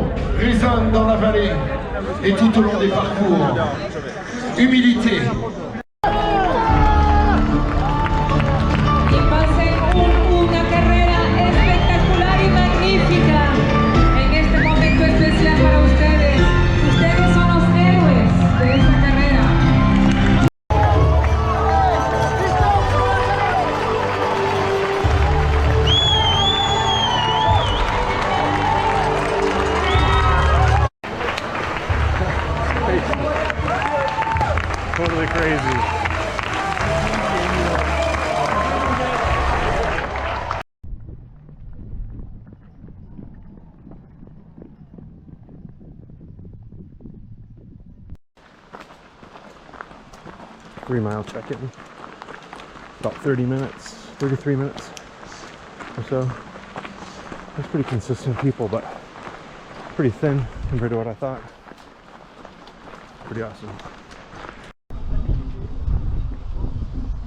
son résonne dans la vallée et tout au long des parcours. Humilité. Una carrera espectacular y magnífica en este momento especial para ustedes. Ustedes son los héroes de esta carrera. Totally crazy. 3-mile check-in. About 30 minutes, 33 minutes or so. There's pretty consistent people, but pretty thin compared to what I thought. Pretty awesome.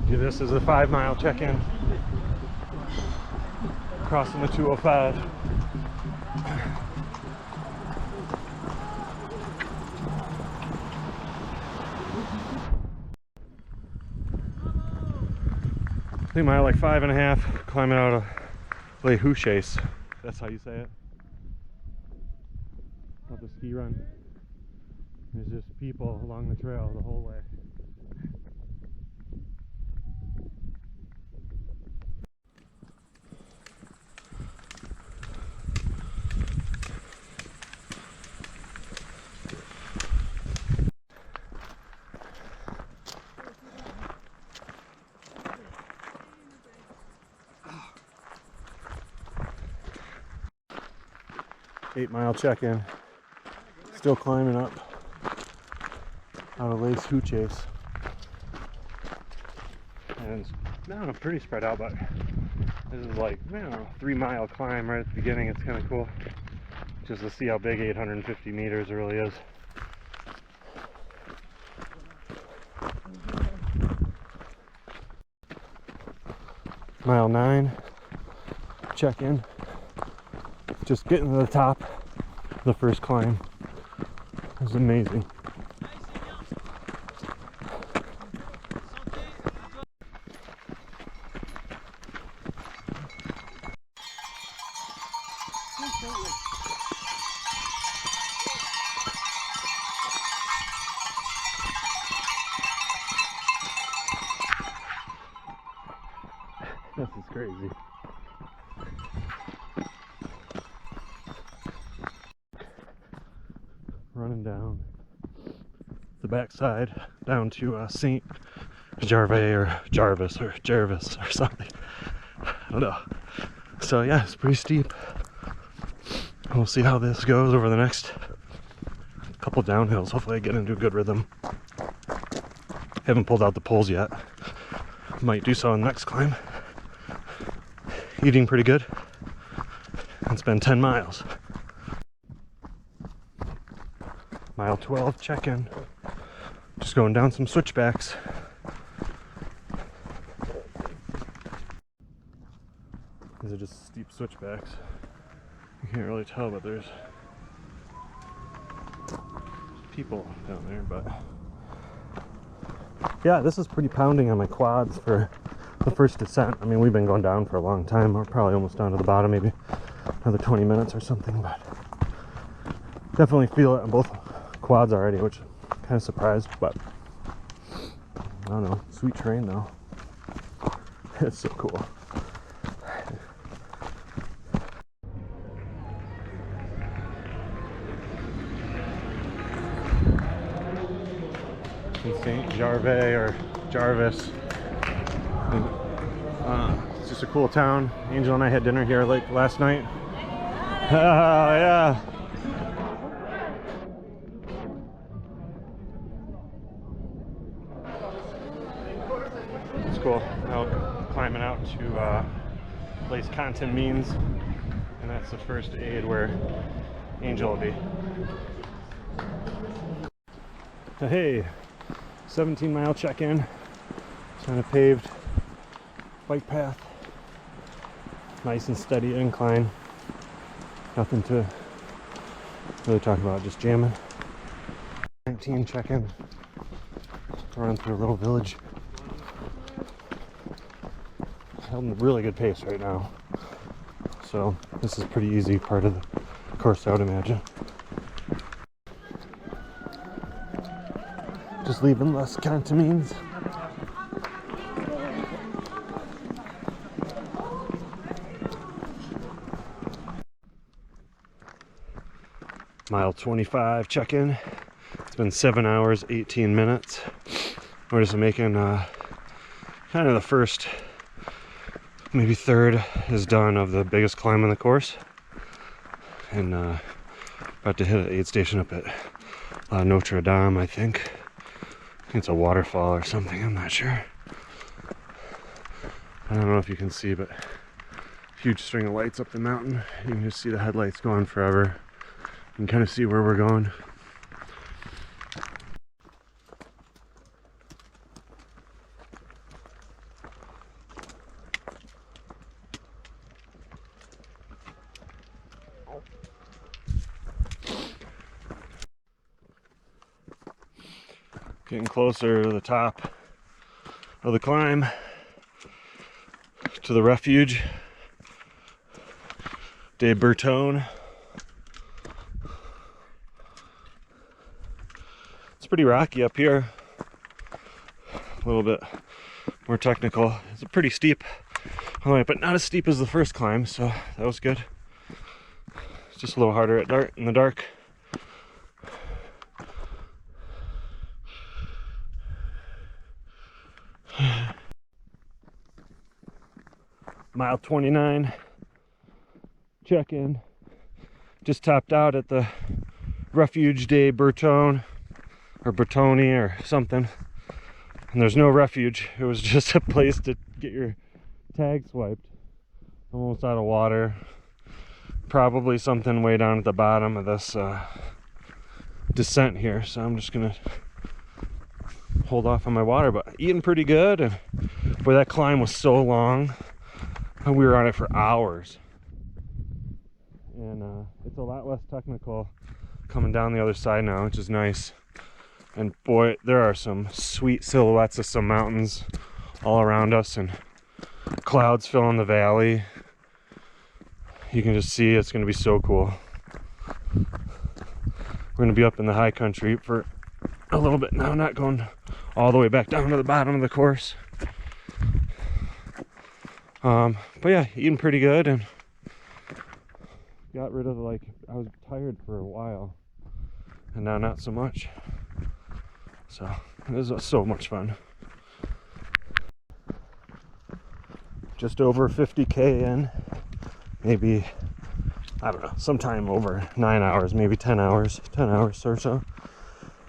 Do this as a 5-mile check-in. Crossing the 205. I think mile like 5.5, climbing out of Les Houches. That's how you say it. Not the ski run. There's just people along the trail the whole way. Eight-mile check-in. Still climbing up out of Les Houches. And it's, I don't know, pretty spread out, but this is like, I don't know, 3-mile climb right at the beginning. It's kind of cool just to see how big 850 meters really is. Mile 9, check-in. Just getting to the top of the first climb. It was amazing. This is crazy. Running down the backside down to St. Gervais or Jarvis or Jervis or something. I don't know. So yeah, it's pretty steep. We'll see how this goes over the next couple downhills. Hopefully I get into a good rhythm. Haven't pulled out the poles yet. Might do so on the next climb. Eating pretty good. It's been 10 miles. Mile 12 check-in. Just going down some switchbacks. These are just steep switchbacks. You can't really tell, but there's people down there, but yeah, this is pretty pounding on my quads for the first descent. I mean, we've been going down for a long time. We're probably almost down to the bottom, maybe another 20 minutes or something, but definitely feel it on both quads already, which I'm kind of surprised, but I don't know. Sweet terrain though. It's so cool. In St. Gervais or Jarvis. It's just a cool town. Angel and I had dinner here like last night. Yeah. It's cool. Now climbing out to a place Contamines, and that's the first aid where Angel will be. Hey, 17-mile check-in. It's on a paved bike path. Nice and steady incline. Nothing to Really talk about just jamming. 19 check-in. Run through a little village. Held a really good pace right now. So this is a pretty easy part of the course, I would imagine. Just leaving less contamines. Mile 25 check-in. It's been 7 hours, 18 minutes. We're just making kind of the first, maybe third is done of the biggest climb on the course. And about to hit an aid station up at Notre Dame, I think. It's a waterfall or something, I'm not sure. I don't know if you can see, but huge string of lights up the mountain. You can just see the headlights going forever. You can kind of see where we're going. Getting closer to the top of the climb, to the refuge de Bertone. It's pretty rocky up here, a little bit more technical. It's a pretty steep, but not as steep as the first climb, so that was good. It's just a little harder in the dark. Mile 29 check-in. Just topped out at the Refuge de Bertone, or Bertoni or something. And there's no refuge. It was just a place to get your tag swiped. Almost out of water. Probably something way down at the bottom of this descent here. So I'm just gonna hold off on my water, but eating pretty good. And boy, that climb was so long. We were on it for hours. And it's a lot less technical coming down the other side now, which is nice. And boy, there are some sweet silhouettes of some mountains all around us, and clouds filling the valley. You can just see it's going to be so cool. We're going to be up in the high country for a little bit now, not going all the way back down to the bottom of the course. But yeah, eating pretty good, and got rid of, I was tired for a while, and now not so much. So this was so much fun. Just over 50K in, maybe, I don't know, sometime over 9 hours, maybe 10 hours or so.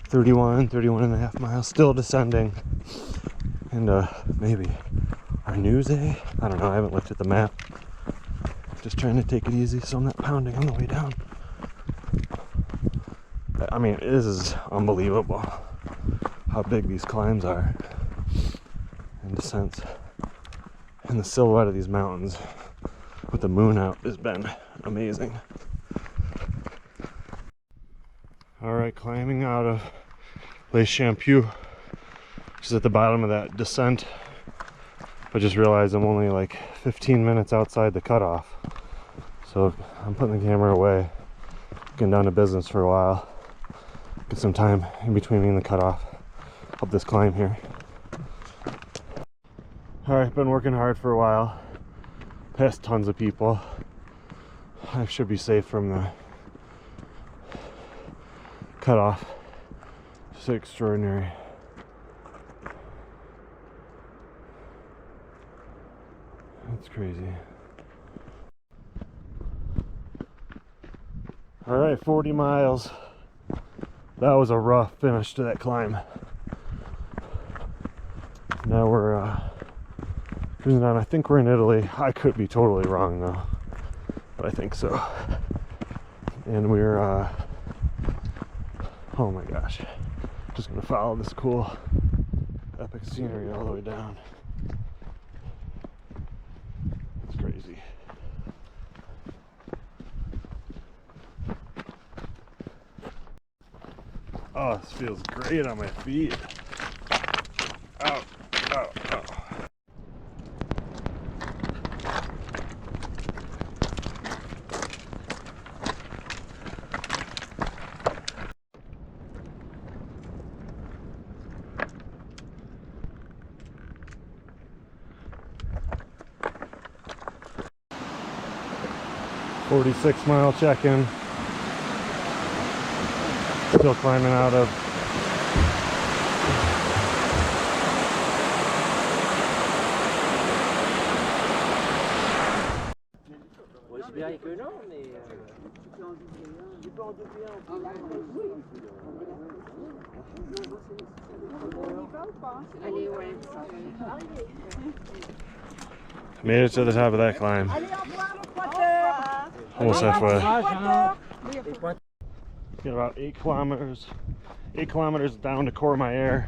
31 and a half miles, still descending. And maybe Arnuse, I don't know, I haven't looked at the map. Just trying to take it easy so I'm not pounding on the way down. I mean, this is unbelievable how big these climbs are and descents. And the silhouette of these mountains with the moon out has been amazing. Alright, climbing out of Les Champions, which is at the bottom of that descent. I just realized I'm only like 15 minutes outside the cutoff. So I'm putting the camera away, getting down to business for a while. Get some time in between me and the cutoff of this climb here. Alright, been working hard for a while. Passed tons of people. I should be safe from the cutoff. Just extraordinary. That's crazy. Alright, 40 miles. That was a rough finish to that climb. Now we're cruising on. I think we're in Italy. I could be totally wrong though, but I think so. And we're oh my gosh, just gonna follow this cool epic scenery all the way down. It's crazy. Oh, this feels great on my feet. Ow, ow, ow. "46-mile check-in." Still climbing out of Made it to the top of that climb. Almost halfway. Get about 8 kilometers. 8 kilometers down to Courmayeur.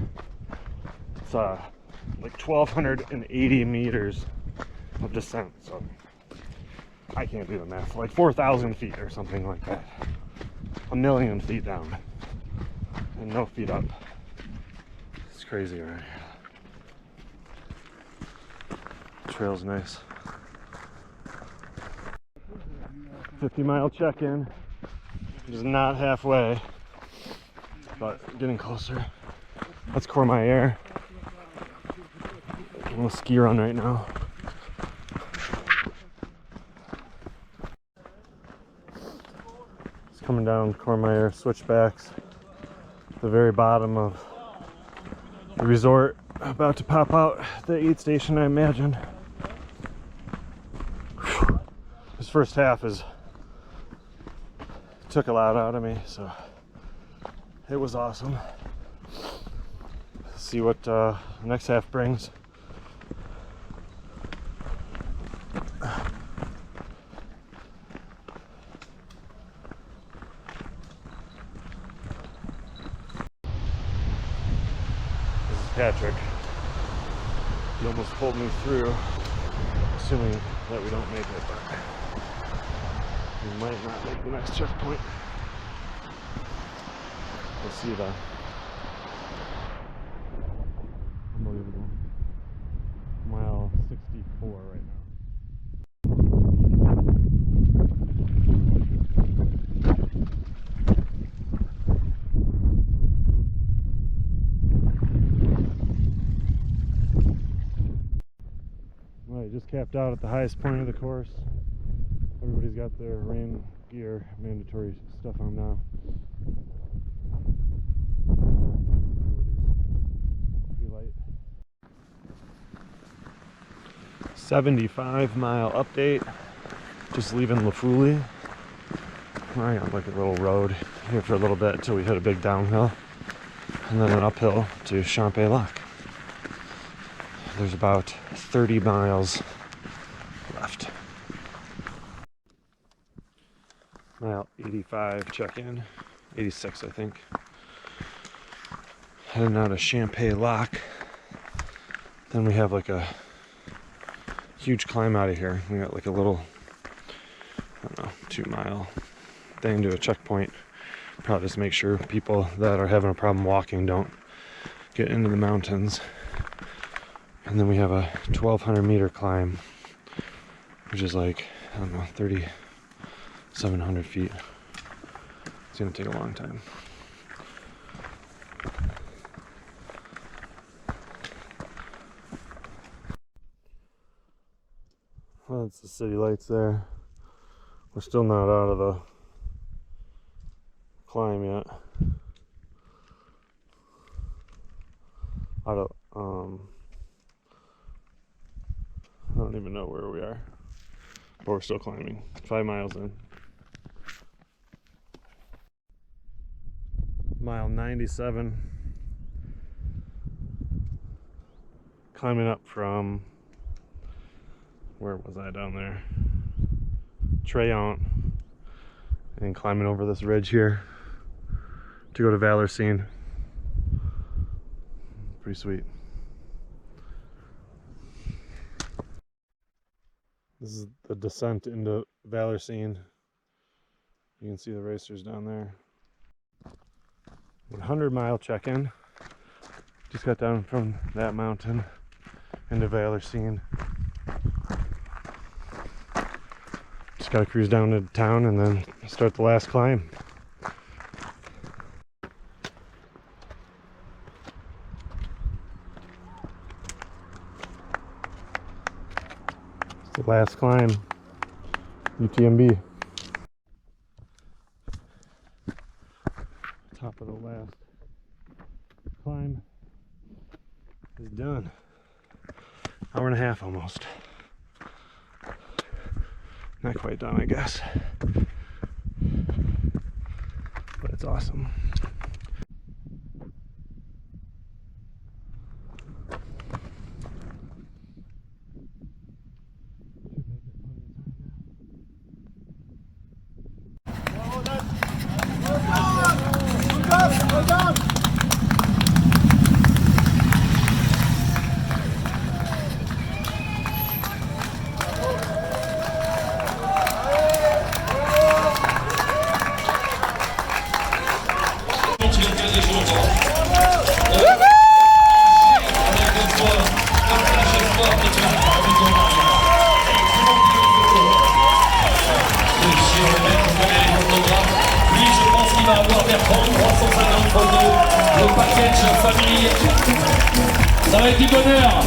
It's like 1,280 meters of descent. So I can't do the math. Like 4,000 feet or something like that. 1,000,000 feet down. And no feet up. It's crazy right here. The trail's nice. 50-mile check-in. Just not halfway, but getting closer. That's Courmayeur. A little ski run right now. It's coming down Courmayeur switchbacks. The very bottom of the resort. About to pop out the aid station, I imagine. Whew. This first half took a lot out of me, so it was awesome. See what the next half brings. This is Patrick. He almost pulled me through, assuming that we don't make it, but we might not make the next checkpoint. We'll see though. Unbelievable. Mile 64 right now. Alright, just capped out at the highest point of the course. Everybody's got their rain gear, mandatory stuff on now. Pretty light. 75-mile update. Just leaving Lafoulie. I got like a little road here for a little bit until we hit a big downhill, and then an uphill to Champ-et-Lac. There's about 30 miles left. Mile 85 check-in, 86 I think. Heading out of Champ-et-Lac. Then we have like a huge climb out of here. We got like a little, I don't know, 2-mile thing to a checkpoint. Probably just make sure people that are having a problem walking don't get into the mountains. And then we have a 1,200 meter climb, which is like, I don't know, 3,700 feet. It's gonna take a long time. Well, that's the city lights there. We're still not out of the climb yet. I don't even know where we are, but we're still climbing. 5 miles in. Mile 97. Climbing up from, where was I down there? Trayant. And climbing over this ridge here to go to Valenciennes. Pretty sweet. This is the descent into Valenciennes. You can see the racers down there. 100-mile check-in. Just got down from that mountain into Valerscene. Just gotta cruise down to town and then start the last climb. It's the last climb, UTMB. Top of the last climb is done. Hour and a half almost. Not quite done, I guess. But it's awesome. Le package famille, ça va être du bonheur.